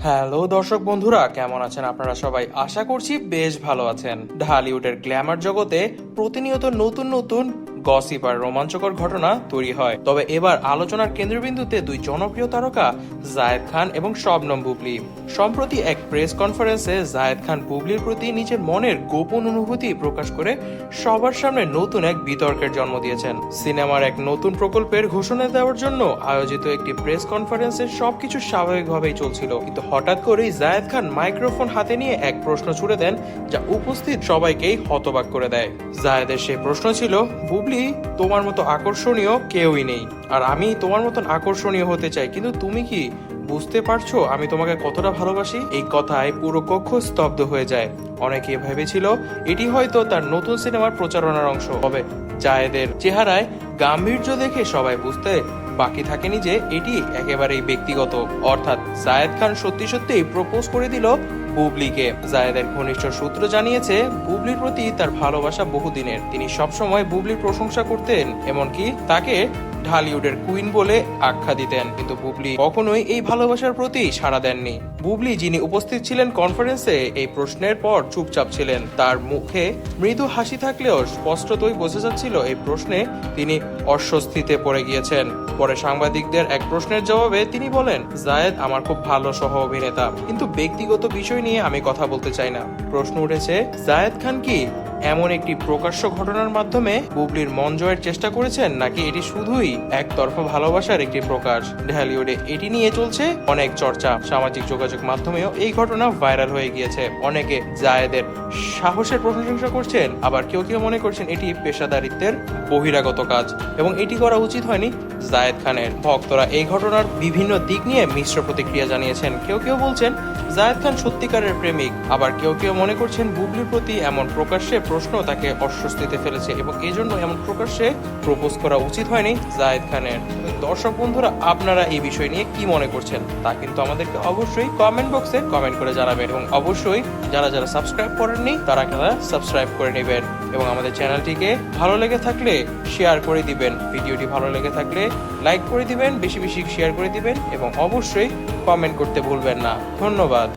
Hello দর্শক বন্ধুরা, কেমন আছেন আপনারা সবাই? আশা করছি বেশ ভালো আছেন। ঢালিউডের গ্ল্যামার জগতে প্রতিনিয়ত নতুন নতুন গসিপ আর রোমাঞ্চকর ঘটনা তৈরি হয়। তবে এবার আলোচনার কেন্দ্রবিন্দুতে দুই জনপ্রিয় তারকা জায়েদ খান এবং শবনম বুবলি। সম্প্রতি এক প্রেস কনফারেন্সে জায়েদ খান বুবলির প্রতি নিজের মনের গোপন অনুভূতি প্রকাশ করে সবার সামনে নতুন এক বিতর্কের জন্ম দিয়েছেন। সিনেমার এক নতুন প্রকল্পের ঘোষণা দেওয়ার জন্য আয়োজিত একটি প্রেস কনফারেন্সে সবকিছু স্বাভাবিকভাবেই চলছিল, কিন্তু হঠাৎ করেই জায়েদ খান মাইক্রোফোন হাতে নিয়ে এক প্রশ্ন ছুড়ে দেন, যা উপস্থিত সবাইকেই হতবাক করে দেয়। জায়েদের সেই প্রশ্ন ছিল, বুবলি, তোমার মতো আকর্ষণীয় কেউই নেই, আর আমি তোমার মতন আকর্ষণীয় হতে চাই, কিন্তু তুমি কি বুঝতে পারছো আমি তোমাকে কতটা ভালোবাসি? এই কথায় পুরো কক্ষ স্তব্ধ হয়ে যায়। অনেকে ভেবেছিল এটি হয়তো তার নতুন সিনেমার প্রচারণার অংশ হবে। জায়েদের চেহারায় গাম্ভীর্য দেখে সবাই বুঝতে বাকি থাকেনি যে এটি একেবারেই ব্যক্তিগত, অর্থাৎ জায়েদ খান সত্যি সত্যিই প্রপোজ করে দিল বুবলিকে। জায়েদের ঘনিষ্ঠ সূত্র জানিয়েছে, বুবলির প্রতি তার ভালোবাসা বহুদিনের। তিনি সবসময় বুবলির প্রশংসা করতেন, এমনকি তাকে ঢালিউডের কুইন বলে আখ্যা দিতেন, কিন্তু বুবলি কখনোই এই ভালোবাসার প্রতি সাড়া দেননি। বুবলি, যিনি উপস্থিত ছিলেন কনফারেন্সে, এই প্রশ্নের পর চুপচাপ ছিলেন। তার মুখে মৃদু হাসি থাকলেও স্পষ্টতই বোঝা যাচ্ছিল এই প্রশ্নে তিনি অস্বস্তিতে পড়ে গিয়েছেন। পরে সাংবাদিকদের এক প্রশ্নের জবাবে তিনি বলেন, জায়েদ আমার খুব ভালো সহ অভিনেতা, কিন্তু ব্যক্তিগত বিষয় নিয়ে আমি কথা বলতে চাই না। প্রশ্ন উঠেছে, জায়েদ খান কি এমন একটি প্রকাশ্য ঘটনার মাধ্যমে বুবলির মন জয়ের চেষ্টা করেছেন, নাকি এটি শুধুই একতরফা ভালোবাসার একটি প্রকাশ? ঢালিউডে এটি নিয়ে চলছে অনেক চর্চা। সামাজিক যোগাযোগ মাধ্যমেও এই ঘটনা ভাইরাল হয়ে গিয়েছে। অনেকে জায়েদের সাহসের প্রশংসা করছেন, আবার কেউ কেউ মনে করছেন এটি পেশাদারিত্বের বহিরাগত কাজ এবং এটি করা উচিত হয়নি জায়েদ খানের। ভক্তরা এই ঘটনার বিভিন্ন দিক নিয়ে মিশ্র প্রতিক্রিয়া জানিয়েছেন। কেউ কেউ বলছেন জায়েদ খান সত্যিকারের প্রেমিক, আবার কেউ কেউ মনে করছেন বুবলির প্রতি এমন প্রকাশ্যে প্রশ্ন তাকে অস্বস্তিতে ফেলেছে এবং এই জন্য এমন প্রকাশ্যে প্রপোজ করা উচিত হয়নি জায়েদ খানের। দর্শক বন্ধুরা, আপনারা এই বিষয় নিয়ে কি মনে করছেন তা কিন্তু আমাদেরকে অবশ্যই কমেন্ট বক্সে কমেন্ট করে জানাবেন, এবং অবশ্যই যারা যারা সাবস্ক্রাইব করেননি তারা সাবস্ক্রাইব করে নেবেন, এবং আমাদের চ্যানেলটিকে ভালো লেগে থাকলে শেয়ার করে দিবেন। ভিডিওটি ভালো লেগে থাকলে লাইক করে দিবেন, বেশি বেশি শেয়ার করে দিবেন, এবং অবশ্যই কমেন্ট করতে ভুলবেন না। ধন্যবাদ।